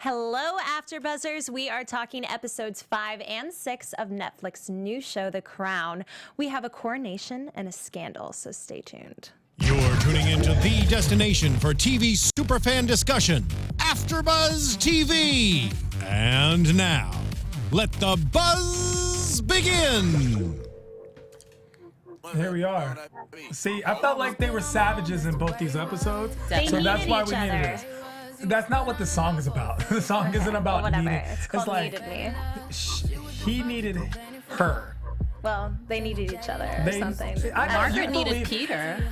Hello, AfterBuzzers. We are talking episodes 5 and 6 of Netflix's new show, The Crown. We have a coronation and a scandal, so stay tuned. You're tuning into the destination for TV superfan discussion, AfterBuzz TV. And now, let the buzz begin. Here we are. See, I felt like they were savages in both these episodes, so that's why we needed it. That's not what the song is about. The song isn't about whatever. needing. It's called like Needed Me. He needed her. Well, they needed each other or something. Margaret needed Peter.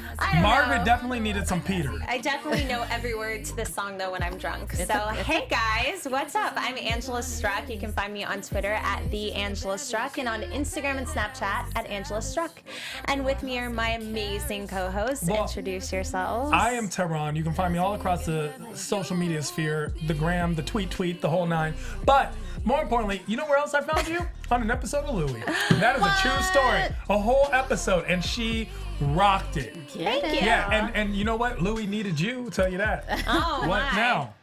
Margaret definitely needed some Peter. I definitely know every word to this song, though, when I'm drunk. Hey, guys, what's up? I'm Angela Struck. You can find me on Twitter at @TheAngelaStruck and on Instagram and Snapchat at Angela Struck. And with me are my amazing co-hosts. Introduce yourselves. I am Tehran. You can find me all across the social media sphere, the gram, the tweet, the whole nine. But more importantly, you know where else I found you? On an episode of Louie. That is a true story. A whole episode, and she rocked it. Thank you. Yeah, and you know what? Louie needed you, I'll tell you that. Oh, What my. now?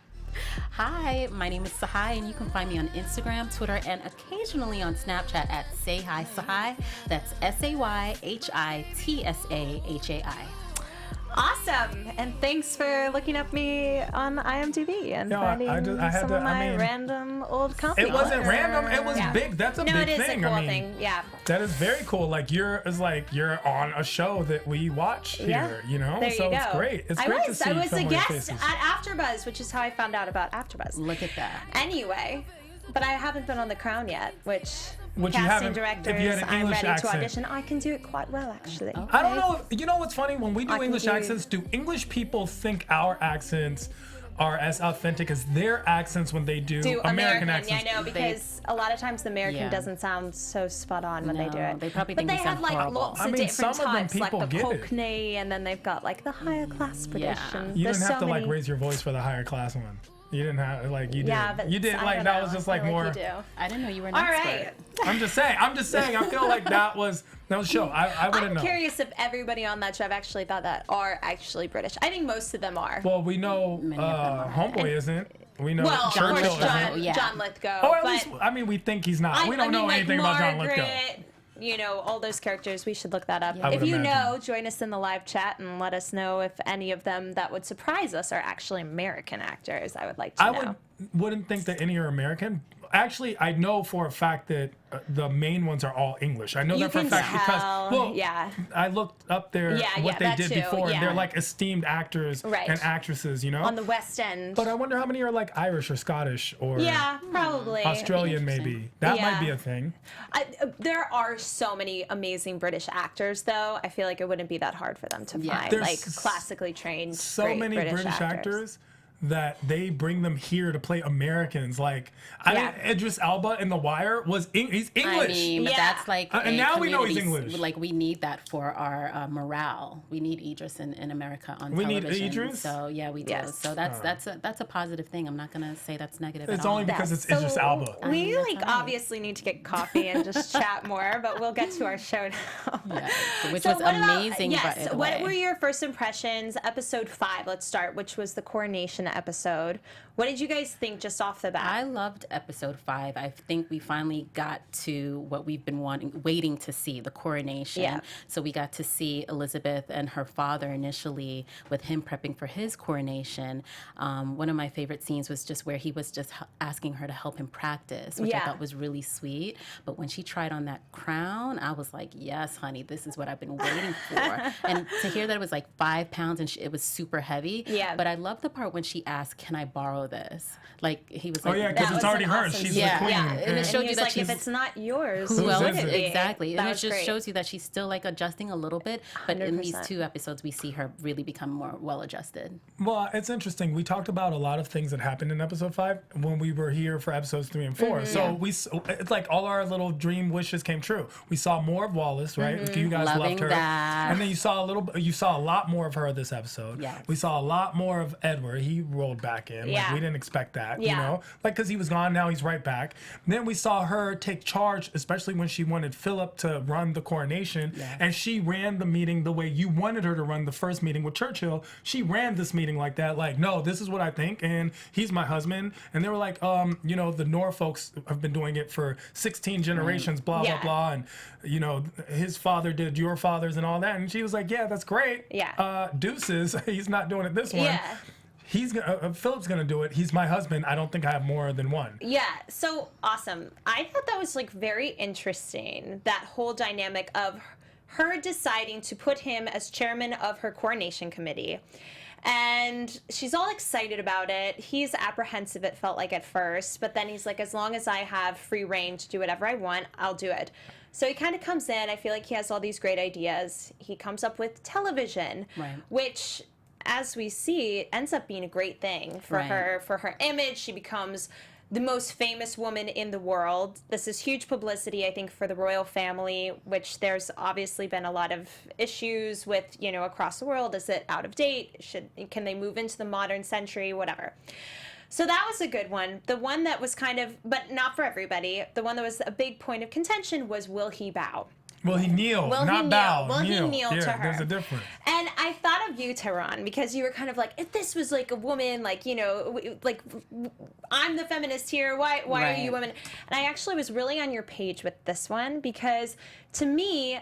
Hi, my name is Tsahai, and you can find me on Instagram, Twitter, and occasionally on Snapchat at Say Hi Tsahai. That's SayHitSahai. Awesome, and thanks for looking up me on IMDb and finding some of my random old comics. It wasn't random. It was big. That's a big it is thing. a cool I mean, thing. Yeah. that is very cool. Like you're on a show that we watch here. You know, There so you go. it's great. It's great to see I was a familiar guest faces. at AfterBuzz, which is how I found out about AfterBuzz. Look at that. Anyway, but I haven't been on The Crown yet, which you casting haven't- directors, if you had an I'm English ready accent. to audition. I can do it quite well, actually. I don't know. You know what's funny? When we do I can English do- accents, do English people think our accents are as authentic as their accents when they do American accents? Yeah, I know, because a lot of times the American doesn't sound so spot on when they do it. They probably but think they we have sound like horrible. lots I of mean, different some of them types, like people the get it. Cockney, and then they've got like the higher class British. And You there's didn't have so to many... like raise your voice for the higher class one. You didn't have like you did. Yeah, but You did I like don't that know. was just I like feel more. you do. I didn't know you were an All expert. right. I'm just saying. I feel like that was a show. I wouldn't I'm know. curious if everybody on that show I've actually thought that are actually British. I think most of them are. Well, we know Many of them are. Homeboy isn't. We know Well, of Churchill course, isn't. John Lithgow. Oh, at but least we think he's not. We don't know like anything about John Lithgow. Margaret, you know, all those characters. We should look that up. I If would you imagine. know, join us in the live chat and let us know if any of them that would surprise us are actually American actors. I would like to know. Wouldn't think that any are American. Actually, I know for a fact that the main ones are all English. I know You that for a can fact tell, because yeah. I looked up there what they that did too, before, and yeah. they're like esteemed actors Right. and actresses, you know. On the West End. But I wonder how many are like Irish or Scottish or Yeah, probably. Australian maybe. That might be Yeah. a thing. There are so many amazing British actors, though. I feel like it wouldn't be that hard for them to find, There's like classically trained. So great many British actors that they bring them here to play Americans. Like Idris Elba in The Wire he's English. I mean, but Yeah. that's like And a now we know he's community- English. Like we need that for our morale. We need Idris in America on We need television. Idris? So yeah, we do. Yes. So that's a positive thing. I'm not gonna say that's negative. It's at all. only because it's So Idris Elba. We that's like all right. obviously need to get coffee and just chat more, but we'll get to our show now. Yeah, which So was what about- amazing. by Yes. the What way. were your first impressions? Episode 5. Let's start, which was the coronation episode. What did you guys think just off the bat? I loved episode 5. I think we finally got to what we've been waiting to see, the coronation. Yeah. So we got to see Elizabeth and her father initially with him prepping for his coronation. One of my favorite scenes was just where he was just asking her to help him practice, which I thought was really sweet. But when she tried on that crown, I was like, yes, honey, this is what I've been waiting for. And to hear that it was like 5 pounds and it was super heavy. Yeah. But I love the part when she asked, can I borrow this? Like he was Oh like, yeah, because That it's was already an hers. awesome She's scene. the Yeah. queen. Yeah, and it and showed he you was that like, she's if it's not yours, who whose else? would it be? Exactly. That And it was just great. shows you that she's still like adjusting a little bit, but in these 100%. 2 episodes we see her really become more well adjusted. Well, it's interesting. We talked about a lot of things that happened in episode 5 when we were here for episodes 3 and 4. So it's like all our little dream wishes came true. We saw more of Wallace, right? You guys Loving loved her, that. and then you saw a lot more of her this episode. Yes. We saw a lot more of Edward. He rolled back in. Yeah. Like, we didn't expect that, Yeah. you know? Like, because he was gone, now he's right back. And then we saw her take charge, especially when she wanted Philip to run the coronation. Yes. And she ran the meeting the way you wanted her to run the first meeting with Churchill. She ran this meeting like that, like, no, this is what I think, and he's my husband. And they were like, you know, the Norfolks have been doing it for 16 generations, blah, Yeah. blah, blah. And, you know, his father did your father's and all that. And she was like, yeah, that's great. Yeah. Deuces, he's not doing it this one. Yeah. He's gonna, Philip's gonna do it. He's my husband. I don't think I have more than one. Yeah, so awesome. I thought that was like very interesting, that whole dynamic of her deciding to put him as chairman of her coronation committee. And she's all excited about it. He's apprehensive, it felt like at first, but then he's like, as long as I have free reign to do whatever I want, I'll do it. So he kind of comes in. I feel like he has all these great ideas. He comes up with television, Right. which, as we see, ends up being a great thing for Right. her, for her image. She becomes the most famous woman in the world. This is huge publicity, I think, for the royal family, which there's obviously been a lot of issues with, you know, across the world. Is it out of date? Can they move into the modern century? Whatever. So that was a good one. The one that was kind of, but not for everybody, the one that was a big point of contention was, will he bow? Will he kneel? Will he not kneel? bow. Will he kneel yeah, to her? There's a difference. And I thought of you, Tehran, because you were kind of like, if this was like a woman, like, you know, like, I'm the feminist here, why are Right. you women? And I actually was really on your page with this one, because to me,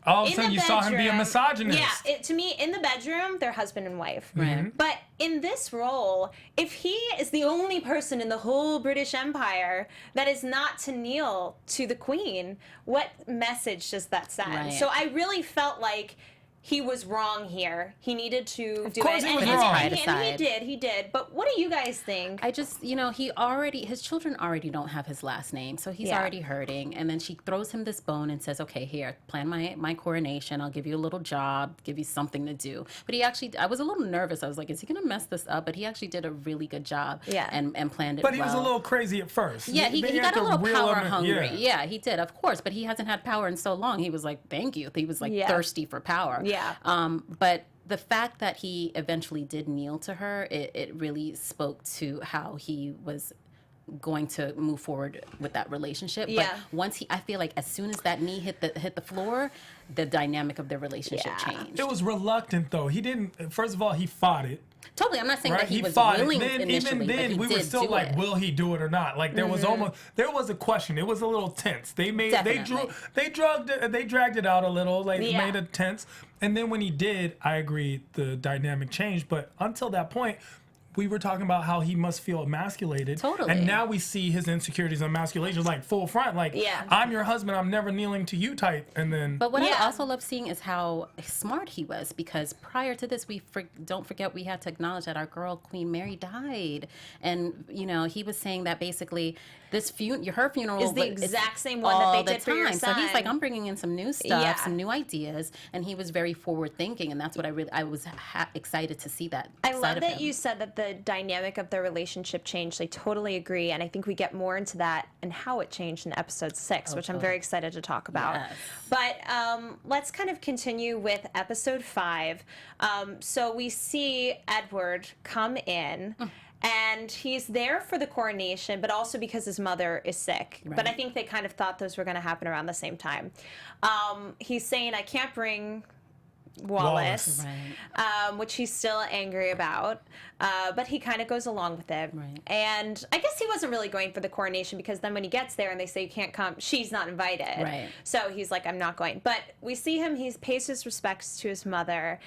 All of a in sudden, the you saw him be a bedroom- misogynist. Yeah, to me, in the bedroom, they're husband and wife. Right. But in this role, if he is the only person in the whole British Empire that is not to kneel to the Queen, what message does that send? Right. So I really felt like he was wrong here. He needed to do course it. he was and, wrong. and Aside. he did. But what do you guys think? I just, you know, his children already don't have his last name, so he's Yeah. already hurting. And then she throws him this bone and says, okay, here, plan my coronation. I'll give you a little job, give you something to do. But he actually, I was a little nervous. I was like, is he going to mess this up? But he actually did a really good job Yeah. and planned it But well. he was a little crazy at first. Yeah, he They got had a to little reel power him in. hungry. Yeah. Yeah, he did, of course. But he hasn't had power in so long. He was like, thank you. He was like Yeah. thirsty for power. Yeah. But the fact that he eventually did kneel to her, it really spoke to how he was going to move forward with that relationship. Yeah. But once I feel like as soon as that knee hit the floor, the dynamic of their relationship Yeah. changed. It was reluctant, though. He didn't, first of all, he fought it. Totally, I'm not saying Right, that he was fought it. willing Then, initially, even but then, he we were did still do like, it. will he do it or not? Like there was almost, there was a question. It was a little tense. They Definitely. they dragged it out a little. Like Yeah. made it tense. And then when he did, I agree, the dynamic changed. But until that point, we were talking about how he must feel emasculated. Totally. And now we see his insecurities and emasculations like full front. Like, Yeah. I'm your husband. I'm never kneeling to you type. And then. But what Yeah. I also love seeing is how smart he was, because prior to this, don't forget we had to acknowledge that our girl Queen Mary died, and you know he was saying that basically this her funeral Is the is exact same one that all they the did for your time. So he's like, son. I'm bringing in some new stuff, Yeah. some new ideas, and he was very forward thinking, and that's what I was excited to see that. I side love of that him. you said that the dynamic of their relationship changed. I totally agree, and I think we get more into that and how it changed in episode 6, which I'm very excited to talk about. Yes. But let's kind of continue with episode 5. So we see Edward come in. And he's there for the coronation, but also because his mother is sick. But Right. I think they kind of thought those were going to happen around the same time. He's saying, I can't bring Wallace, Right. which he's still angry about. But he kind of goes along with it. Right. And I guess he wasn't really going for the coronation, because then when he gets there and they say you can't come, she's not invited. Right. So he's like, I'm not going. But we see him, he pays his respects to his mother.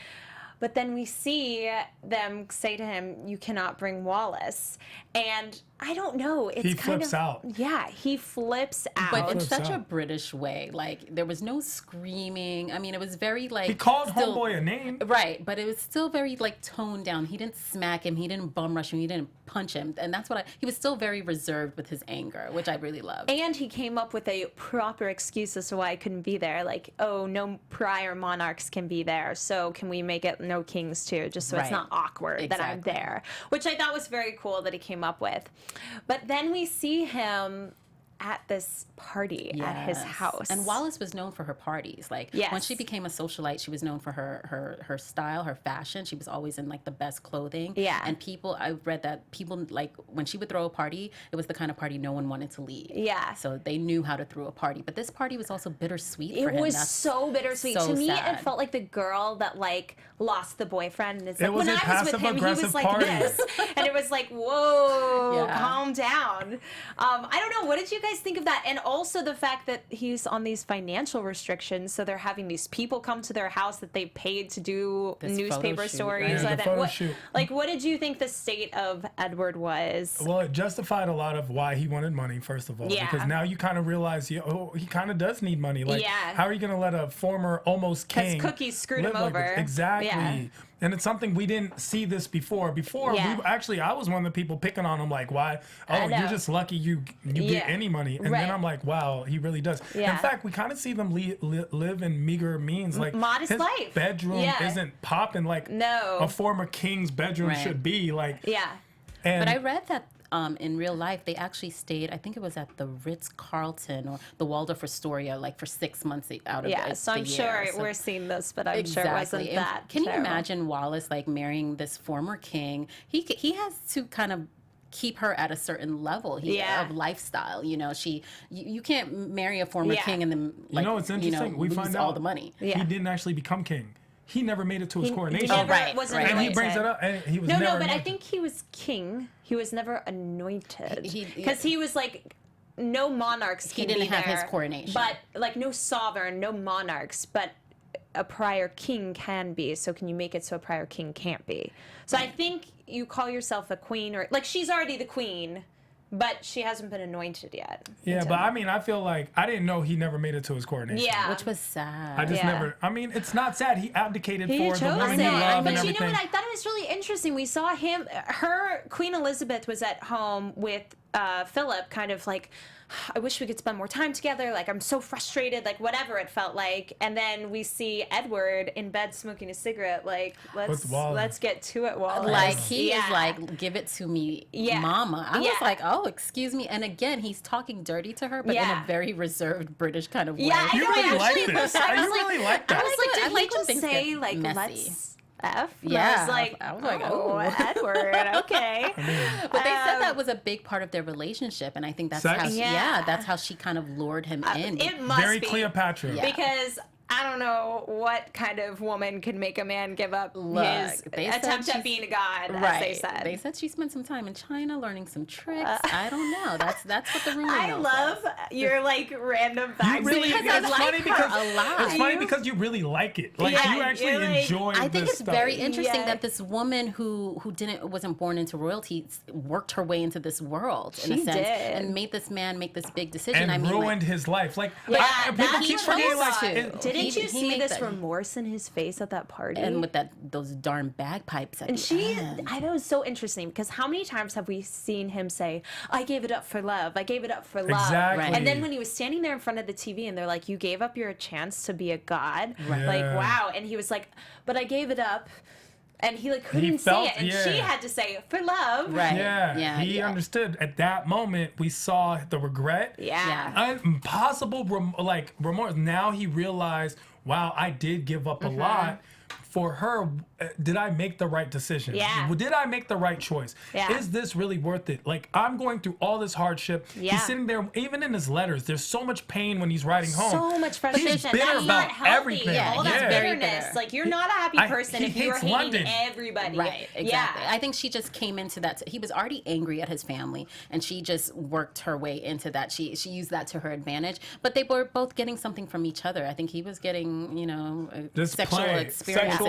But then we see them say to him, you cannot bring Wallace. And I don't know. It's He kind flips of, out. Yeah, he flips out. But in Flips such a out. British way. Like, there was no screaming. I mean, it was very, like... He called still- homeboy a name. Right, but it was still very, like, toned down. He didn't smack him. He didn't bum rush him. He didn't punch him. And that's what he was still very reserved with his anger, which I really loved. And he came up with a proper excuse as to why I couldn't be there. Like, oh, no prior monarchs can be there, so can we make it no kings too, just so it's Right. not awkward that I'm Exactly. there. Which I thought was very cool that he came up with. But then we see him at this party at his house. And Wallace was known for her parties. Like when she became a socialite, she was known for her style, her fashion. She was always in like the best clothing. Yeah. And I read that people, like when she would throw a party, it was the kind of party no one wanted to leave. Yeah. So they knew how to throw a party. But this party was also bittersweet for him. It was so bittersweet. so to me, sad. it felt like the girl that like lost the boyfriend. And it's like, It was when a I was with him, he was passive-aggressive like party. this. And it was like, whoa, Yeah. calm down. I don't know. What did you guys think of that? And also the fact that he's on these financial restrictions. So they're having these people come to their house that they paid to do This newspaper photo shoot, stories. right? Yeah, And the photo what, shoot. like, what did you think the state of Edward was? Well, it justified a lot of why he wanted money, first of all. Yeah. Because now you kind of realize he kind of does need money. Like, how are you going to let a former almost king... Because Cookie screwed him live like this? over. Exactly. Yeah. And it's something we didn't see this before. Yeah. I was one of the people picking on him, like, why? Oh, know. you're just lucky you get any money. And Right. then I'm like, wow, he really does. Yeah. In fact, we kind of see them live in meager means. Like, Modest his life. bedroom Yeah. isn't popping like No. a former king's bedroom Right. should be. Like, Yeah. and But I read that in real life, they actually stayed, I think it was at the Ritz-Carlton or the Waldorf Astoria, like for 6 months out of Yeah, the so I'm year. sure So- we're seeing this, but I'm sure it wasn't And that. Can you terrible. imagine Wallace like marrying this former king? He has to kind of keep her at a certain level of lifestyle. You know, you can't marry a former king and then like, you know, it's interesting. We lose find all out the money. he didn't actually become king. He never made it to his coronation. He never right, was right. And he anointed. brings it up. And he was No, never but I anointed. think he was king. He was never anointed. He- Because he was like, no monarchs He can didn't be have his there, coronation. But like no sovereign, no monarchs, but a prior king can be. So can you make it so a prior king can't be? So I think you call yourself a queen, or like she's already the queen, but she hasn't been anointed yet. Yeah, but I mean, I feel like I didn't know he never made it to his coronation. Yeah. Which was sad. I just Yeah. never. I mean, it's not sad. He abdicated He for the chose woman it. he loved But and you everything. know what? I thought it was really interesting. We saw Queen Elizabeth was at home with Philip, kind of like, I wish we could spend more time together. Like, I'm so frustrated, like, whatever it felt like. And then we see Edward in bed smoking a cigarette, like, With Wallace. let's get to it, Wallace. Like he Yeah. is like, give it to me, Yeah. mama. I Yeah. was like, oh, excuse me. And again, he's talking dirty to her, but in Yeah. a very reserved British kind of way. Yeah, I You know, really I like actually this. was- I You was like- really like I that. was like, I did like he when just things say, get like, messy. let's F? And Yeah. I was like, oh. Edward, okay. But they said that was a big part of their relationship, and I think that's Sex? how Yeah. that's how she kind of lured him in. It must Very be. Cleopatra. Yeah. Because I don't know what kind of woman could make a man give up Look, his they said attempt at she's- being a god, as Right. they said. They said she spent some time in China learning some tricks. I don't know. That's what the rumor I mill love says. your like random You facts. really, because I it's like funny her because a lot. it's funny because you really like it. Like Yeah, you actually you're like- enjoy. I think this it's stuff. very interesting Yeah. that this woman who wasn't born into royalty worked her way into this world in a She sense did. and made this man make this big decision. and I mean, ruined his life. Like Yeah, people that keep he forgetting. chose Like to. Didn't He- you he see made this that- remorse in his face at that party? and with those darn bagpipes at And the she, end. I know it's so interesting because how many times have we seen him say, I gave it up for love. I gave it up for love. Exactly. Right. And then when he was standing there in front of the TV and they're like, you gave up your chance to be a god. Right. Like, Yeah. wow. And he was like, but I gave it up. And he like couldn't felt- say it. And yeah. she had to say for love. Right. Yeah, he yeah. understood. At that moment, we saw the regret. Yeah. Impossible remorse. Now he realized, wow, I did give up a lot. For her, did I make the right decision? Yeah. Did I make the right choice? Yeah. Is this really worth it? Like, I'm going through all this hardship. Yeah. He's sitting there, even in his letters, there's so much pain when he's writing home. So much frustration. He's bitter That's about not healthy. everything. Yeah, All he's that very bitterness. bitter. Like you're not a happy person he if you're hates hating London. everybody. Right, exactly. Yeah. I think she just came into that. He was already angry at his family, and she just worked her way into that. She used that to her advantage. But they were both getting something from each other. I think he was getting, Just sexual play. experiences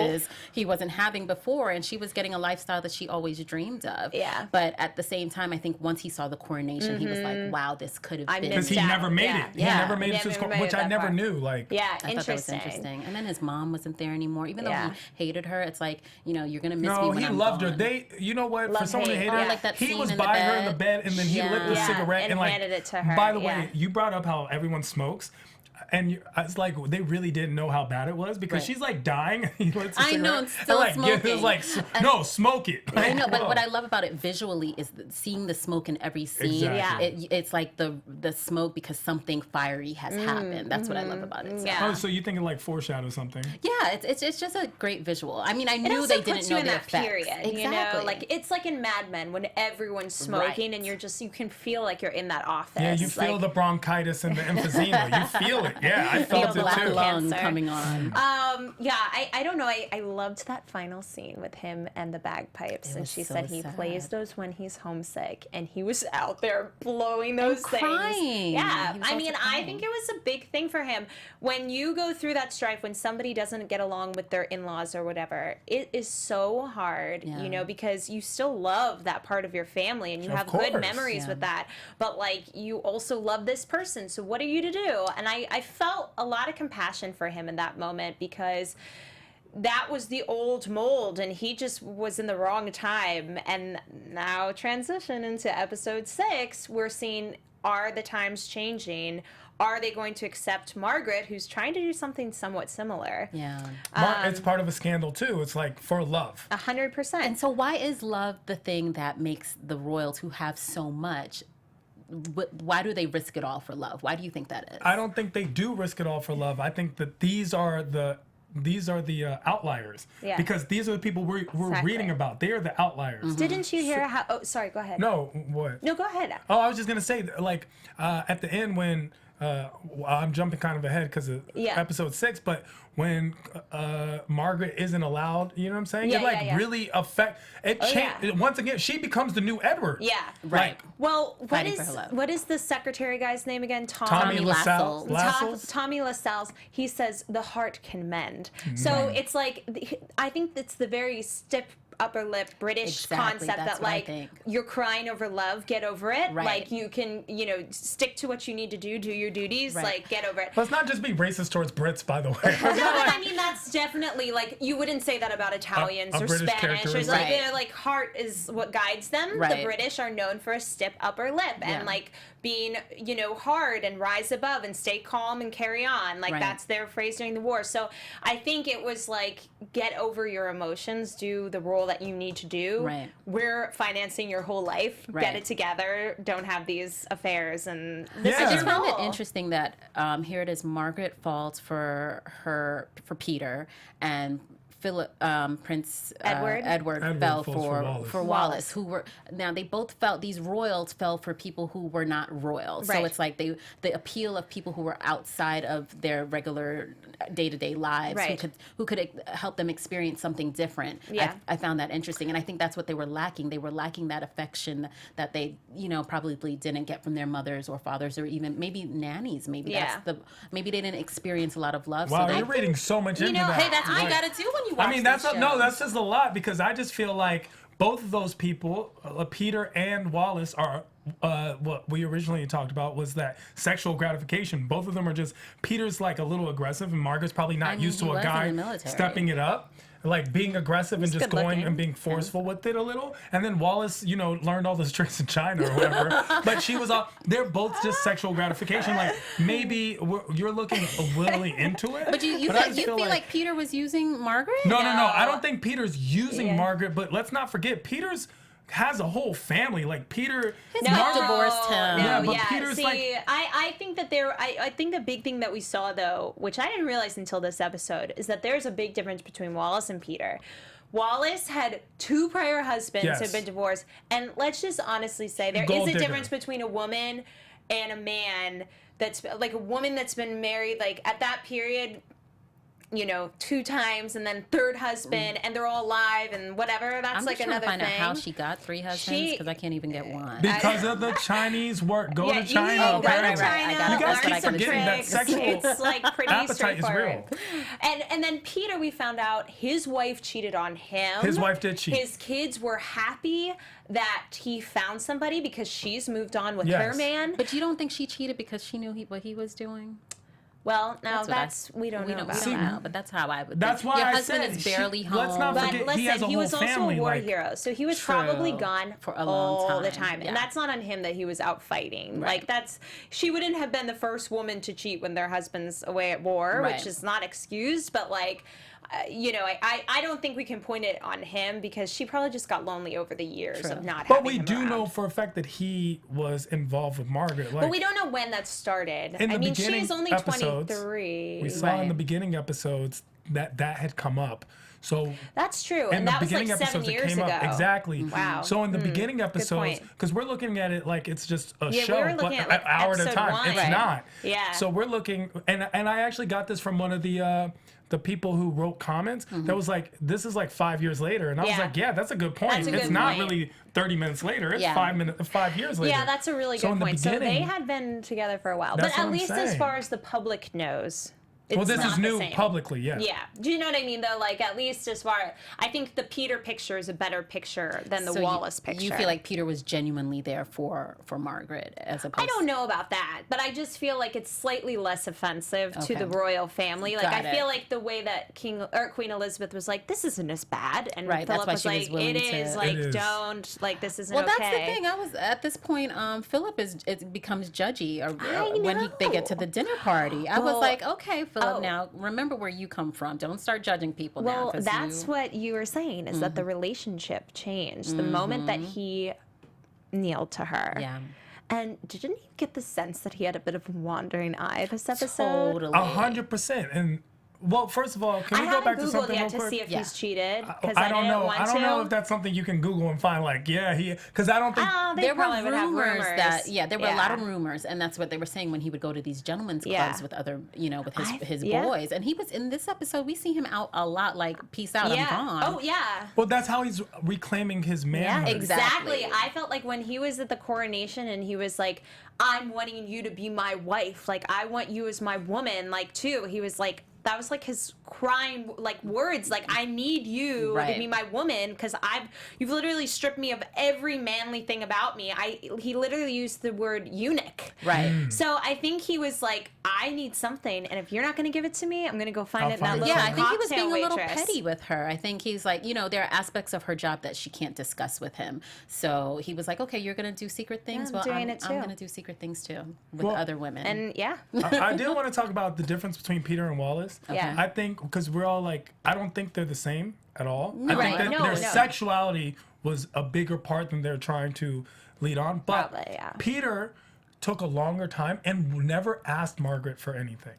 he wasn't having before, and she was getting a lifestyle that she always dreamed of. Yeah. But at the same time, I think once he saw the coronation, he was like, "Wow, this could have I been." Because he Yeah. never made Yeah. it. He Yeah. never made it to his Never made which it I that never far. knew. Like, Yeah, I thought that was interesting. interesting. And then his mom wasn't there anymore. Even though Yeah. he hated her, it's like, you're gonna miss me no, when he I'm loved her. gone. You know what? For Love, someone to hate. hate Or her, like that he scene was in the by her in bed. the bed, and then he lit the Yeah. cigarette And like handed it to her, By the yeah. way, you brought up how everyone smokes. it's like they really didn't know how bad it was because she's like dying. He lights a I know, cigarette, and still like, smoking. It's like, no, smoke it. I know, but Whoa. what I love about it visually is seeing the smoke in every scene. Exactly. It's like the smoke because something fiery has happened. That's what I love about it. So. Yeah. Oh, so you think it like foreshadow something? Yeah, it's just a great visual. I mean, I It knew also they puts didn't you know in the that effects. period, Exactly. you know, like it's like in Mad Men when everyone's smoking and you can feel like you're in that office. Yeah, you feel the bronchitis and the emphysema. You feel it. Yeah, I felt the it black too. lung Cancer. coming on. Yeah, I don't know. I loved that final scene with him and the bagpipes, and was she so said he sad. plays those when he's homesick, and he was out there blowing those things. crying. Yeah, He was I also mean, I crying. think it was a big thing for him when you go through that strife when somebody doesn't get along with their in-laws or whatever. It is so hard, you know, because you still love that part of your family and you Of have good course. memories with that, but like you also love this person. So what are you to do? And I felt a lot of compassion for him in that moment because that was the old mold and he just was in the wrong time. And now transition into episode 6, we're seeing, are the times changing? Are they going to accept Margaret, who's trying to do something somewhat similar? Yeah. It's part of a scandal too. It's like for love. 100%. And so why is love the thing that makes the royals who have so much, why do they risk it all for love? Why do you think that is? I don't think they do risk it all for love. I think that these are the outliers. Yeah. Because these are the people we're Exactly. reading about. They are the outliers. Didn't you hear how? Oh, sorry. Go ahead. No, what? No, go ahead. Oh, I was just gonna say, like, at the end when I'm jumping kind of ahead because of episode 6, but when Margaret isn't allowed, you know what I'm saying? Yeah, it like yeah, yeah. really affect it. Once again, she becomes the new Edward. Yeah. Right. Well, Fighting for her love. what is the secretary guy's name again? Tommy Lascelles. Lascelles. Tommy Lascelles. He says the heart can mend. Mm-hmm. So it's like I think it's the very stiff upper lip British Exactly, concept that's that what I like think. you're crying over love, get over it. Right. Like you can, you know, stick to what you need to do your duties, Right. like get over it. Let's not just be racist towards Brits, by the way. No, but I mean that's definitely like you wouldn't say that about Italians A or British Spanish. Or characteristic. like Right. they're like heart is what guides them. The Right. British are known for a stiff upper lip and like being, you know, hard and rise above and stay calm and carry on. Like Right. that's their phrase during the war. So I think it was like get over your emotions, do the role that you need to do. Right. We're financing your whole life. Right. Get it together. Don't have these affairs and this Yeah. is I your just found it role. interesting that here it is. Margaret falls for Peter, and Philip, Prince Edward? Edward Edward fell falls for Wallace. for Wallace, who were now they both felt these royals fell for people who were not royals. Right. So it's like the appeal of people who were outside of their regular day-to-day lives, Right. who could help them experience something different. Yeah. I found that interesting, and I think that's what they were lacking. They were lacking that affection that they, you know, probably didn't get from their mothers or fathers or even maybe nannies. Maybe maybe they didn't experience a lot of love. Wow, so they, you're reading so much into that. hey, that's what you Like, gotta do when you watch. I mean, this that's show. that's just a lot because I just feel like both of those people, Peter and Wallace, are what we originally talked about was that sexual gratification. Both of them are just Peter's like a little aggressive, and Margaret's probably not I mean, used he to a was in guy the military. stepping it up. Like being aggressive and just good going looking. and being forceful with it a little, and then Wallace, you know, learned all the tricks in China or whatever. But she was all. They're both just sexual gratification. Like maybe you're looking really into it. But you I just feel like Peter was using Margaret? No. I don't think Peter's using Yeah. Margaret, but let's not forget Peter's has a whole family. Like Peter, His wife divorced him. Yeah, but Peter's See, like- I think that I think the big thing that we saw though, which I didn't realize until this episode, is that there's a big difference between Wallace and Peter. Wallace had 2 prior husbands who Yes. had been divorced, and let's just honestly say there Gold is a digger. difference between a woman and a man that's like a woman that's been married like at that period, you know, 2 times and then 3rd husband and they're all alive and whatever. That's I'm like just trying another to find thing. out how she got 3 husbands because I can't even get one. because of the Chinese work. Go Yeah, to China. You go to apparently. China, I gotta- You guys learn keep some forgetting that tricks. sexual It's like pretty appetite is straightforward. real. And then Peter, we found out his wife cheated on him. His wife did cheat. His kids were happy that he found somebody because she's moved on with her Yes. man. But you don't think she cheated because she knew what he was doing? Well, now we don't know about that. But that's how I would. That's think. why Your I husband said is barely home. Let's not forget But listen, he has a whole was also family. a war hero, so he was probably gone for a long time. all the time, Yeah. and that's not on him that he was out fighting. Like she wouldn't have been the first woman to cheat when their husband's away at war, which is not excused, but like. I don't think we can point it on him because she probably just got lonely over the years of not having him But we do around. know for a fact that he was involved with Margaret. Like, But we don't know when that started. in the I mean, beginning she's only episodes, 23. We saw in the beginning episodes that had come up. So that's true, in and the that was like beginning 7 episodes, it years came ago. up exactly. Wow. So in the beginning episodes, point. because we're looking at it like it's just a Yeah, show, we were but looking at, an like, hour at a episode time. 1. It's Right. not. Yeah. So we're looking, and I actually got this from one of the people who wrote comments that was like, this is like 5 years later, and I was Yeah. like, yeah, that's a good point. That's a It's good not point. really 30 minutes later. It's Yeah. 5 years later. Yeah, that's a really So good in the point. So they beginning- had been together for a while, That's but at what I'm least as saying. far as the public knows. Well, it's this not is the new same. publicly, yeah. Yeah. Do you know what I mean, though? Like, at least as far... I think the Peter picture is a better picture than the So Wallace picture. You feel like Peter was genuinely there for Margaret as opposed. I don't know about that, but I just feel like it's slightly less offensive to Okay. the royal family. Like, Got I it. feel like the way that Queen Elizabeth was like, this isn't as bad. And Right, that's Philip why was she was like, willing it to- is. It Like, is. don't. Like, this isn't Well, okay. that's the thing. I was at this point. Philip it becomes judgy when they get to the dinner party. I was Well, like, okay, Philip. Now remember where you come from. Don't start judging people now. Well, 'cause that's what you were saying is that the relationship changed the moment that he kneeled to her. Yeah. And didn't you get the sense that he had a bit of a wandering eye this episode? Totally. 100%. And well, first of all, can I we go haven't back to Googled something yet real to quick? see if Yeah. he's cheated because I don't didn't know. want I don't to. know if that's something you can Google and find. Like, yeah, because I don't think. They There were probably would have rumors rumors. that there were a lot of rumors, and that's what they were saying when he would go to these gentlemen's clubs Yeah. with other, with his yeah. boys. And he was in this episode. We see him out a lot, like peace out, I'm gone. Oh yeah. Well, that's how he's reclaiming his manhood. Exactly. Exactly. I felt like when he was at the coronation and he was like, I'm wanting you to be my wife. Like, I want you as my woman. Like, too. He was like, that was like his crying like words. Like, I need you to Right. be my woman because you've literally stripped me of every manly thing about me. He literally used the word eunuch. Right. So I think he was like, I need something, and if you're not going to give it to me, I'm going to go find it in that find it little Yeah, I think he was cocktail being a little waitress. petty with her. I think he's like, there are aspects of her job that she can't discuss with him. So he was like, okay, you're going to do secret things. I'm Well, doing it I'm too. going to do secret things too with other women. And yeah. I did want to talk about the difference between Peter and Wallace. Yeah. I think because we're all like, I don't think they're the same at all. I Right. think that No, their no. sexuality was a bigger part than they're trying to lead on. But Probably, yeah. Peter took a longer time and never asked Margaret for anything.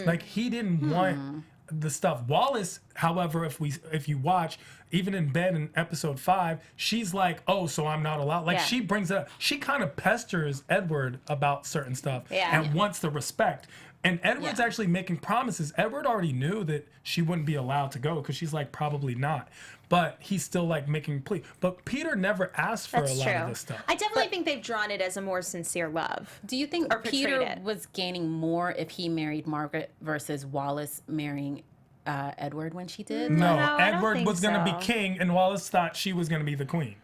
Like, he didn't want the stuff. Wallace, however, if you watch, even in bed in episode 5, she's like, oh, so I'm not allowed. Like, Yeah. she brings up, she kind of pesters Edward about certain stuff Yeah. and wants the respect. And Edward's actually making promises. Edward already knew that she wouldn't be allowed to go because she's like, probably not. But he's still like making plea. But Peter never asked for That's a lot true. of this stuff. I definitely think they've drawn it as a more sincere love. do you think or portrayed Peter it. was gaining more if he married Margaret versus Wallace marrying Edward when she did? No, No, I don't Edward think was going to be so. king, and Wallace thought she was going to be the queen.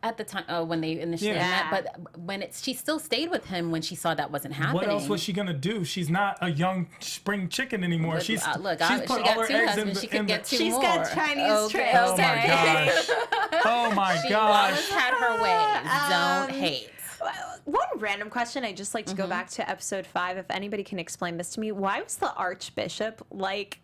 At the time, when they initially Yeah. met, but she still stayed with him when she saw that wasn't happening. What else was she going to do? She's not a young spring chicken anymore. But, she's look, she's she put all got her two eggs husbands. She could get two She's more. got Chinese okay, tricks. Oh my okay. gosh. Oh my She gosh. always had her ways. Don't hate. One random question. I'd just like to go back to episode 5. If anybody can explain this to me, why was the Archbishop like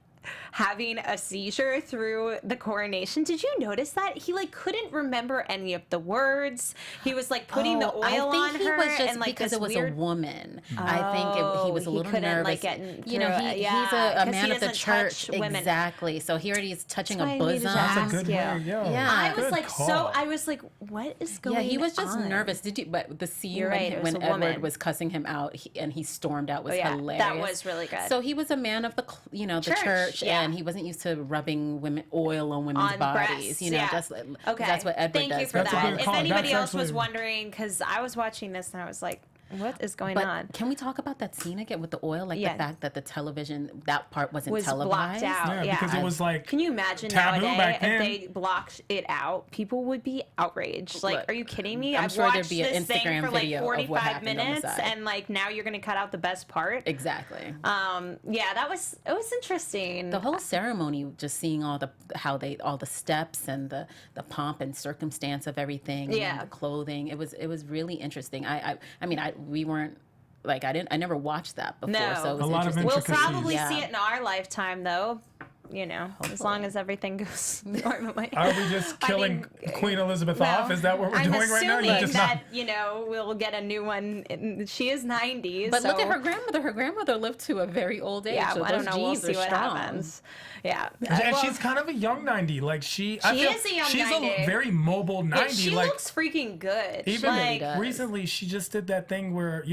having a seizure through the coronation? Did you notice that he like couldn't remember any of the words? He was like putting the oil I think on he her was just and like because this it was weird... a woman. I think he was a he little couldn't, nervous. like, get in you know, through it. he's Yeah, a 'cause man he of the doesn't church. touch women. Exactly. So here he is touching That's a why I needed to bosom. ask. That's a good you. way. Yo, Yeah. I was good like call. I was like, what is going Yeah, on? he was just nervous. But the scene You're right, it was when a Edward woman. was cussing him out and he stormed out was yeah, hilarious. that was really good. So he was a man of the the church, yeah. and he wasn't used to rubbing oil on women's On bodies. breasts, You know, yeah. just Okay. that's what Edward Thank does. you for That's a that. good If call. anybody That's else was actually- wondering, because I was watching this and I was like, what is going But on? can we talk about that scene again with the oil? Like Yeah. the fact that the television, that part wasn't Was televised. blocked out. Yeah, because it was like Can you imagine taboo nowadays back if then. they blocked it out? People would be outraged. Like, Look, are you kidding me? I'm I've sure there'd watched be an this thing Instagram for like video of what 45 happened on the minutes, side. and like now you're gonna cut out the best part. Exactly. Yeah, it was interesting. The whole ceremony, just seeing all the steps and the pomp and circumstance of everything, Yeah. and the clothing. It was really interesting. We weren't like I never watched that before, No. so it was A lot of interesting. We'll intricacies. probably Yeah. see it in our lifetime, though. You know, as long as everything goes normally. Are we just killing Queen Elizabeth Well, off? Is that what we're I'm doing right now? assuming Just that we'll get a new one. She is 90. But so, look at her grandmother. Her grandmother lived to a very old age. Yeah, so I don't those know. We'll genes see are what strong. happens. Yeah, And Well, she's kind of a young 90. Like I feel is a young she's 90. a very mobile 90. she like looks freaking good. even like, does. recently, she just did that thing where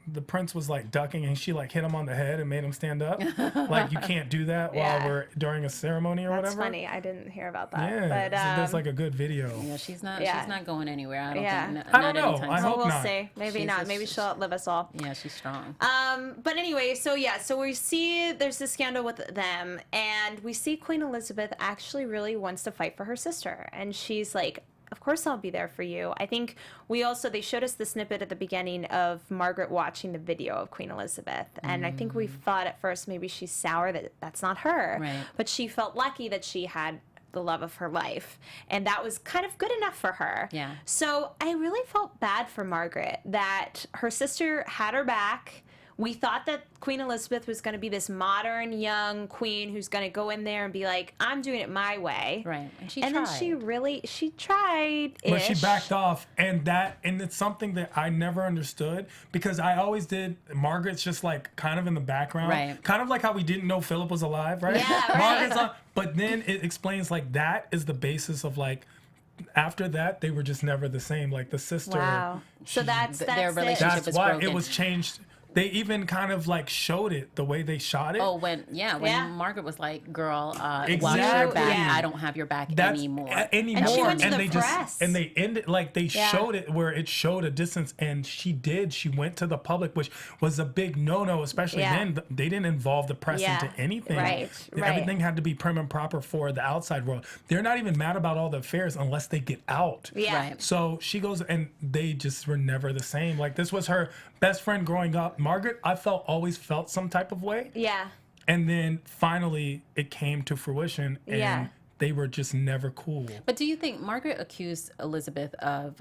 the prince was like ducking and she like hit him on the head and made him stand up. Like you can't do that while Yeah. we're during a ceremony or that's whatever. funny. I didn't hear about that. Yeah, but so there's like a good video. Yeah, she's not. Yeah. She's not going anywhere. I don't Yeah. think. I don't know. Anytime I soon. hope we'll not. see. Maybe She's not. just- Maybe she'll outlive us all. Yeah, she's strong. But anyway, so we see there's this scandal with them, and we see Queen Elizabeth actually really wants to fight for her sister, and she's like, of course I'll be there for you. I think they showed us the snippet at the beginning of Margaret watching the video of Queen Elizabeth, and I think we thought at first maybe she's sour that that's not her, Right. but she felt lucky that she had the love of her life, and that was kind of good enough for her. Yeah. So I really felt bad for Margaret that her sister had her back. We thought that Queen Elizabeth was going to be this modern young queen who's going to go in there and be like, I'm doing it my way. Right. And she And tried. then she tried. But she backed off, and it's something that I never understood because I always did. Margaret's just like kind of in the background, Right. kind of like how we didn't know Philip was alive, right? Yeah, right. Margaret's on, but then it explains like that is the basis of like. After that, they were just never the same. Like the sister, Wow. So that's their it. relationship that's was why broken. it was changed. They even kind of like showed it the way they shot it. Oh, when Yeah. Margaret was like, "Girl, watch Exactly. your back. Yeah. I don't have your back That's anymore." anymore. And she went to the they press. and they ended like they Yeah. showed it where it showed a distance, and she went to the public, which was a big no-no, especially Yeah. then. They didn't involve the press Yeah. into anything. Right. Everything had to be prim and proper for the outside world. They're not even mad about all the affairs unless they get out. Yeah. Right. So she goes, and they just were never the same. Like this was her best friend growing up. Margaret, I always felt some type of way. Yeah. And then finally it came to fruition, and Yeah. they were just never cool. But do you think Margaret accused Elizabeth of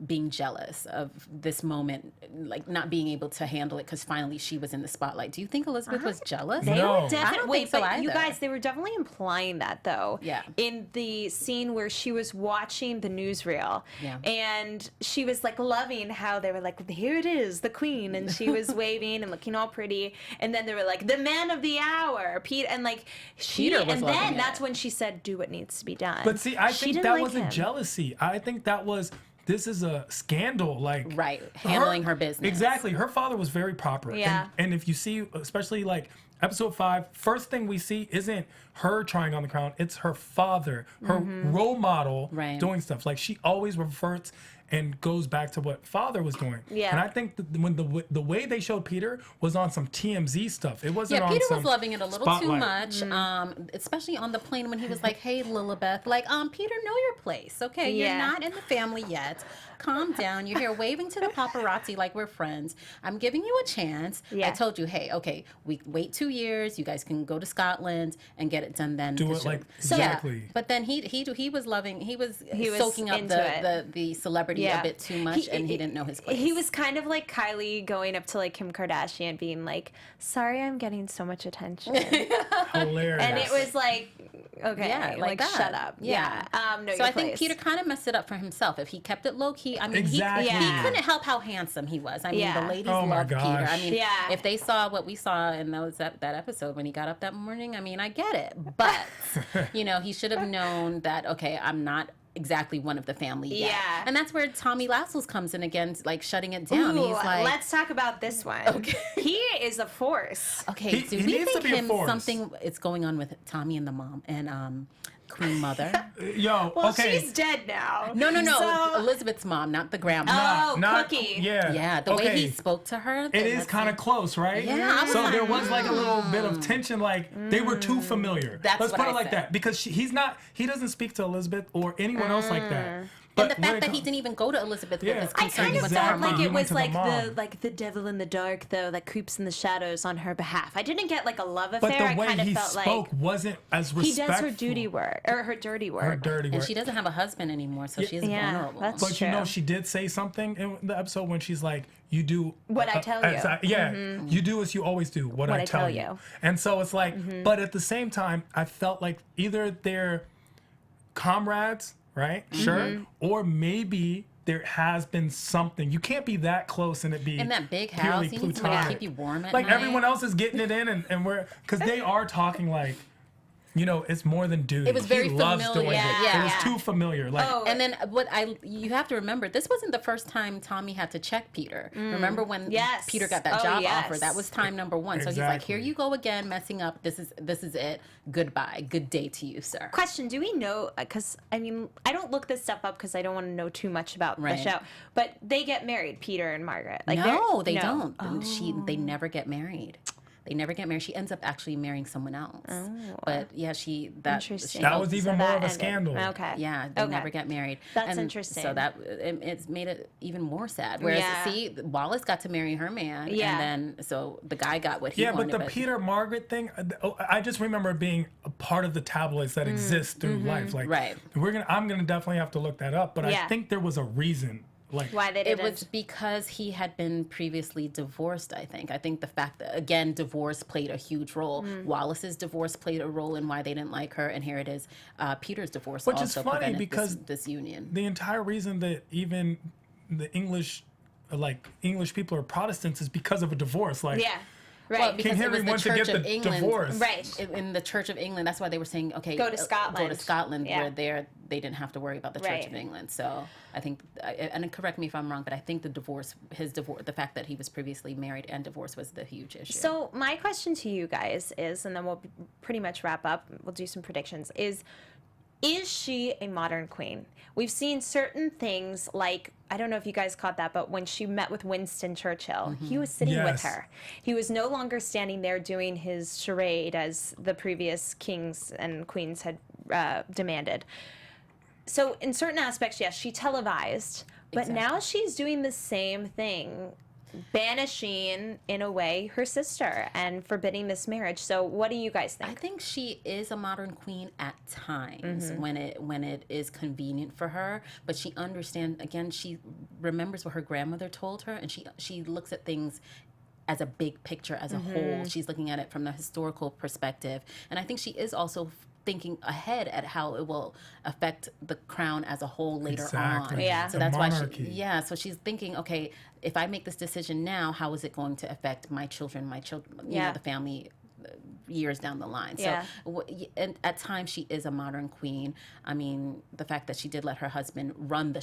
being jealous of this moment, like not being able to handle it because finally she was in the spotlight? Do you think Elizabeth was jealous? They No. were I definitely. don't Wait, think so but you either. guys, they were definitely implying that though. Yeah. In the scene where she was watching the newsreel, Yeah. and she was like loving how they were like, "Here it is, the queen," and she was waving and looking all pretty, and then they were like, "The man of the hour, Pete," and like Peter was and loving then it. that's when she said, "Do what needs to be done." But see, I She think didn't that like wasn't him. jealousy. I think that was, this is a scandal. Like Right. Handling her business. Exactly. Her father was very proper. Yeah. And if you see, especially like episode 5, first thing we see isn't her trying on the crown. It's her father, her role model Right. doing stuff. Like she always reverts and goes back to what father was doing. Yeah. And I think that when the way they showed Peter was on some TMZ stuff. It wasn't Yeah, on Peter some was loving it a little spotlight. too much, especially on the plane when he was like, "Hey, Lilibeth, like, Peter, know your place, okay? Yeah. You're not in the family yet. Calm down. You're here waving to the paparazzi like we're friends. I'm giving you a chance. Yeah. I told you, hey, okay, we wait 2 years. You guys can go to Scotland and get it done then. Do 'cause it like you're-" exactly. But then he was loving. He was was soaking up into it. the celebrity Yeah. a bit too much, and he didn't know his place. He was kind of like Kylie going up to like Kim Kardashian being like, "Sorry, I'm getting so much attention." Hilarious. And it was like, okay, Yeah, like that. shut up. Yeah. Know So your I think place. Peter kind of messed it up for himself. If he kept it low key, I mean, Exactly. he Yeah. couldn't help how handsome he was. I mean, Yeah. the ladies Oh my loved Peter. I gosh. mean, Yeah. if they saw what we saw in that episode when he got up that morning, I mean, I get it. But, he should have known that, okay, I'm not exactly one of the family yet. Yeah. And that's where Tommy Lassos comes in again, like shutting it down. Ooh, He's like, let's talk about this one. Okay. He is a force. okay, He do we needs to think be a him force. something is going on with Tommy and the mom and Queen Mother. Yo, Well, okay. she's dead now. No. So- Elizabeth's mom, not the grandma. Oh, Not- Cookie. Yeah. Yeah, the way he spoke to her. It is kind of close, right? Yeah, I was So like, there was like a little bit of tension, like they were too familiar. That's Let's what put it I like said. that, because he doesn't speak to Elizabeth or anyone else like that. And the when fact it that he com- didn't even go to Elizabeth Yeah. with his I I concern, kind he of went to felt her like mom. it He went was to the like mom. the devil in the dark though that creeps in the shadows on her behalf. I didn't get like a love affair. But the I way kind of he felt spoke like wasn't as he respectful. does her duty work or her dirty work. Her dirty And work. she doesn't have a husband anymore, so she is Yeah, vulnerable. that's- But you know, true. she did say something in the episode when she's like, "You do What I tell you." You do as you always do. What I tell you. And so it's like, but at the same time, I felt like either they're comrades, right? Sure, or maybe there has been something. You can't be that close and it be In that big purely house, you need somebody to platonic. keep you warm at Like night. everyone else is getting it in, and we're because they are talking like. You know, it's more than duty. It was very he loves familiar. doing it. Yeah. It was Yeah. too familiar. Like, Oh. And then you have to remember, this wasn't the first time Tommy had to check Peter. Remember when Yes. Peter got that Oh, job yes. offer? That was time number one. So he's like, Exactly. here you go again, messing up. This is it. Goodbye. Good day to you, sir. Question: do we know? Because I mean, I don't look this stuff up because I don't want to know too much about Right. the show. But they get married, Peter and Margaret. Like No, they no. don't. Oh. They never get married. They never get married. She ends up actually marrying someone else. But yeah, Interesting. that was So even more that of a ended. scandal. Okay. Yeah, they Okay. never get married. That's And interesting. So it's made it even more sad. Whereas, Yeah. see, Wallace got to marry her man, Yeah. and then so the guy got what he Yeah, wanted. but the Peter Margaret thing, I just remember it being a part of the tabloids that exist through life. Like, Right. I'm gonna definitely have to look that up. But I Yeah. think there was a reason. Like, Why they It didn't? was because he had been previously divorced, I think. I think the fact that, again, divorce played a huge role. Wallace's divorce played a role in why they didn't like her, and here it is. Peter's divorce Which is also funny prevented because this union. the entire reason that even the English people are Protestants is because of a divorce. Like, yeah. Right. Well, because Henry it was the wants to Church get of the England, divorce. Right. In the Church of England, that's why they were saying, okay, Go to Go Scotland. to Scotland, Yeah. where they didn't have to worry about the Church Right. of England. So I think, and correct me if I'm wrong, but I think the divorce, the fact that he was previously married and divorced was the huge issue. So my question to you guys is, and then we'll pretty much wrap up. We'll do some predictions. Is she a modern queen? We've seen certain things like, I don't know if you guys caught that, but when she met with Winston Churchill, he was sitting with Yes. her. He was no longer standing there doing his charade as the previous kings and queens had demanded. So in certain aspects, yes, she televised, but now she's doing the same thing, banishing, in a way, her sister and forbidding this marriage. So what do you guys I think? think she is a modern queen at times when it is convenient for her, but she understands, again, she remembers what her grandmother told her, and she looks at things as a big picture, as a whole. She's looking at it from the historical perspective, and I think she is also thinking ahead at how it will affect the crown as a whole later Exactly. on. Yeah. So The that's monarchy. why so she's thinking, okay, if I make this decision now, how is it going to affect my children, you Yeah. know, the family years down the line. Yeah. So and at times she is a modern queen. I mean, the fact that she did let her husband run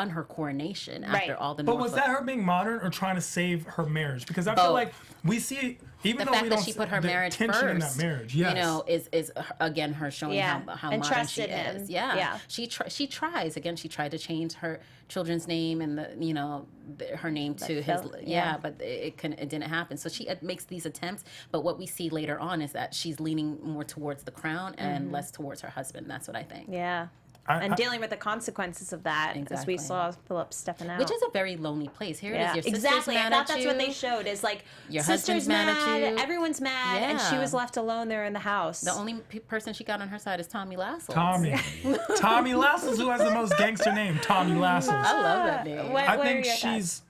her coronation Right. after all the But was Norfolk- that her being modern or trying to save her marriage? Because I Both. feel like we see, even the though fact we that don't she see put her the marriage tension first, in that marriage, yes. you know, is again her showing Yeah. how And modern she trusted him. is. Yeah, Yeah. She tries again. She tried to change her children's name and her name to his. Phil- Yeah, but it didn't happen. So she makes these attempts, but what we see later on is that she's leaning more towards the crown and less towards her husband. That's what I think. Yeah. I- And dealing with the consequences of that, as Exactly. we saw Philip stepping out. Which is a very lonely place. Here yeah, it is. Your sister's exactly. I mad thought at that's you. what they showed. Is like Your sister's husband's mad at you. everyone's mad, and she Yeah. was left alone there in the house. The only person she got on her side is Tommy Lascelles. Tommy Lascelles, who has the most gangster name, Tommy Lascelles. I love that name. What- I what are think your she's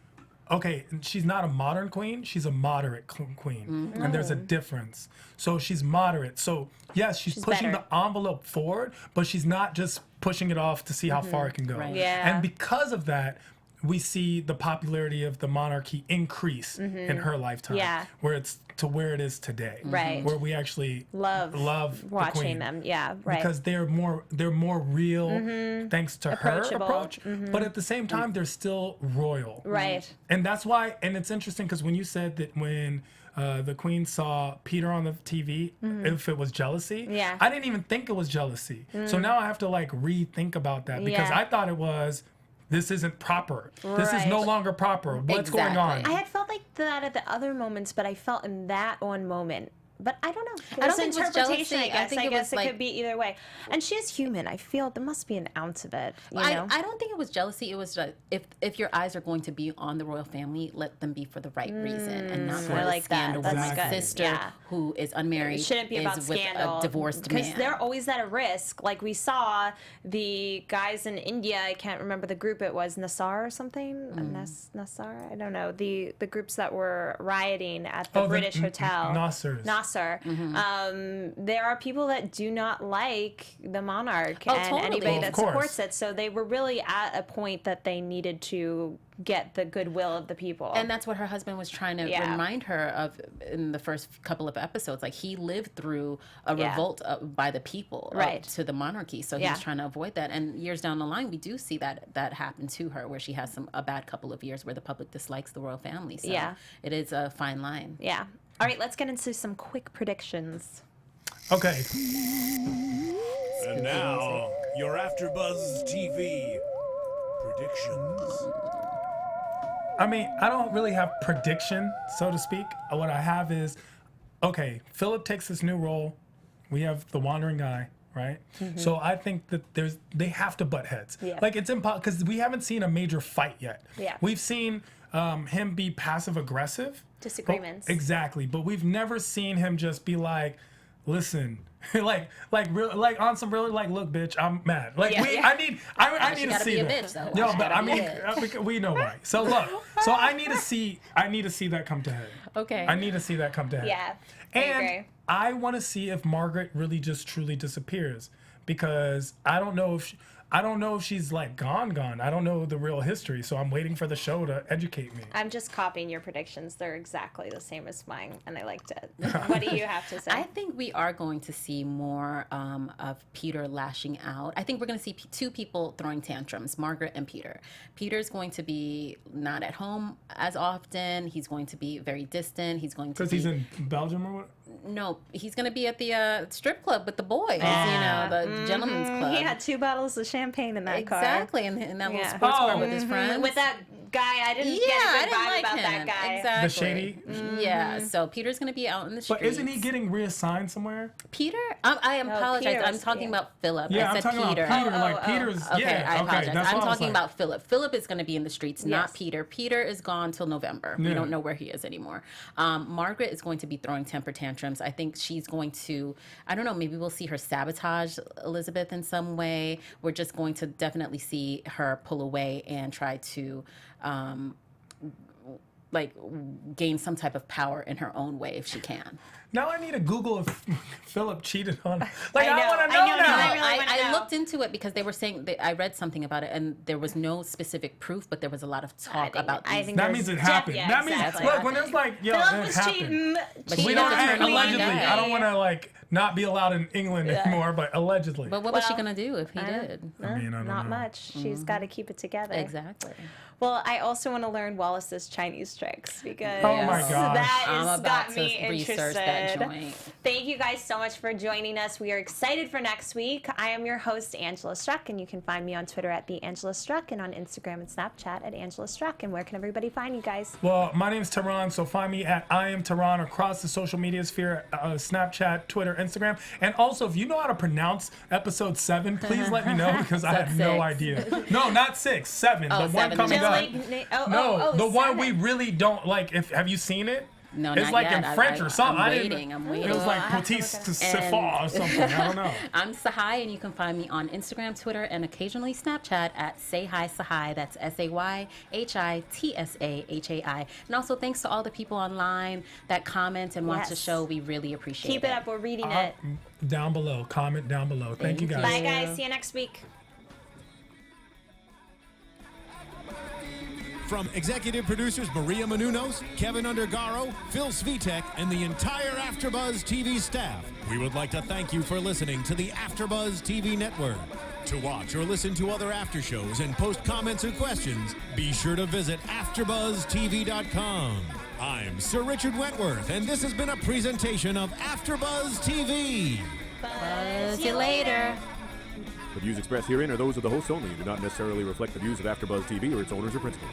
okay. She's not a modern queen. She's a moderate queen, and there's a difference. So she's moderate. So yes, she's pushing better. the envelope forward, but she's not just pushing it off to see how far it can go. Right. Yeah. And because of that, we see the popularity of the monarchy increase in her lifetime. Yeah. Where it's to where it is today. Right. Where we actually love the watching queen. them. Yeah, right. Because they're more real thanks to her Approachable. approach, but at the same time they're still royal. Right. And that's why, and it's interesting because when you said that when the queen saw Peter on the TV, if it was jealousy. Yeah. I didn't even think it was jealousy. So now I have to like rethink about that because I thought it was, this isn't proper. This is no longer proper. What's going on? I had felt like that at the other moments, but I felt in that one moment. But I don't know. I don't think it was interpretation, jealousy. I guess it like, could be either way. And she is human. I feel there must be an ounce of it. You know? I don't think it was jealousy. It was just, if your eyes are going to be on the royal family, let them be for the right reason and not for like scandal. that. With That's my good. sister who is unmarried It shouldn't be about is with scandal. a divorced man. Because they're always at a risk. Like we saw the guys in India, I can't remember the group it was, Nassar or something? Nassar? I don't know. The groups that were rioting at the British hotel. Nasser. There are people that do not like the monarch and totally. anybody that Of course. supports it. So they were really at a point that they needed to get the goodwill of the people. And that's what her husband was trying to remind her of in the first couple of episodes. Like, he lived through a revolt by the people to the monarchy. So he was trying to avoid that. And years down the line, we do see that happen to her, where she has a bad couple of years where the public dislikes the royal family. So it is a fine line. Yeah. All right, let's get into some quick predictions. Okay. And now, your AfterBuzz TV predictions. I mean, I don't really have prediction, so to speak. What I have is, okay, Philip takes this new role. We have the wandering guy, right? So I think that they have to butt heads. Yeah. Like, it's impossible because we haven't seen a major fight yet. Yeah. We've seen him be passive aggressive. Disagreements. Exactly, but we've never seen him just be like, listen, like on some really like, look, bitch, I'm mad. Like I need to see be a that. bitch, though. Yo, She but gotta I be mean, a we know why. So look, so I need to see that come to head. Okay. I need to see that come to head. Yeah, I And agree. I want to see if Margaret really just truly disappears, because I don't know if she's like gone. I don't know the real history, so I'm waiting for the show to educate me. I'm just copying your predictions. They're exactly the same as mine, and I liked it. What do you have to say? I think we are going to see more of Peter lashing out. I think we're going to see two people throwing tantrums, Margaret and Peter. Peter's going to be not at home as often. He's going to be very distant. He's going to Because he's in Belgium or what? No, he's going to be at the strip club with the boys, the gentleman's club. He had 2 bottles of champagne in that car. Exactly, in that little sports car with his friends. With that guy, I didn't get a good vibe about that guy. Exactly. The shady. Yeah, so Peter's going to be out in the streets. But isn't he getting reassigned somewhere? Peter? I apologize. Peter I'm was- talking about Philip. Yeah, I I'm said talking Peter. about Peter. Like Peter's. Okay, Yeah, I apologize. That's I'm what I was talking like. about Philip. Philip is going to be in the streets, not Yes. Peter. Peter is gone till November. We Yeah. don't know where he is anymore. Margaret is going to be throwing temper tantrums. I think she's going to, I don't know, maybe we'll see her sabotage Elizabeth in some way. We're just going to definitely see her pull away and try to gain some type of power in her own way if she can. Now I need to Google if Philip cheated on. Like, I I know, want to I know know, now. I really wanna I know. looked into it because they were saying I read something about it, and there was no specific proof, but there was a lot of talk about I these. think That there's means it happened. yeah, That means exactly. look, when there's like, yo, Philip it was happened. cheating. We don't cheating on her allegedly. queen. I don't want to like not be allowed in England anymore, but allegedly. But what was she Well, gonna do if he did? I mean, I don't Not know. much. She's got to keep it together. Exactly. Well, I also want to learn Wallace's Chinese tricks because Oh my gosh. that I'm has about got to me research interested. that joint. Thank you guys so much for joining us. We are excited for next week. I am your host, Angela Struck, and you can find me on Twitter at @TheAngelaStruck and on Instagram and Snapchat at Angela Struck. And where can everybody find you guys? Well, my name's Tehran, so find me at I am Tehran across the social media sphere, Snapchat, Twitter, Instagram. And also, if you know how to pronounce episode 7, please let me know because I have no 6. idea. No, not 6, 7. Oh, the one 7. coming Just up. The one we 7. really don't like. Have you seen it? No, It's not like yet. in French or something. I'm I didn't. waiting. I'm waiting. It was like I have to Petit look at Sefa or something. I don't know. I'm Tsahai, and you can find me on Instagram, Twitter, and occasionally Snapchat at Say Hi Tsahai. That's SayHiTsahai. And also, thanks to all the people online that comment and watch the Yes. show. We really appreciate Keep it up. We're reading Uh, it. Down below. Comment down below. Thank you guys. Bye, guys. See you next week. From executive producers Maria Menounos, Kevin Undergaro, Phil Svitek, and the entire AfterBuzz TV staff, we would like to thank you for listening to the AfterBuzz TV network. To watch or listen to other after shows and post comments or questions, be sure to visit AfterBuzzTV.com. I'm Sir Richard Wentworth, and this has been a presentation of AfterBuzz TV. Buzz you later. The views expressed herein are those of the hosts only and do not necessarily reflect the views of AfterBuzz TV or its owners or principals.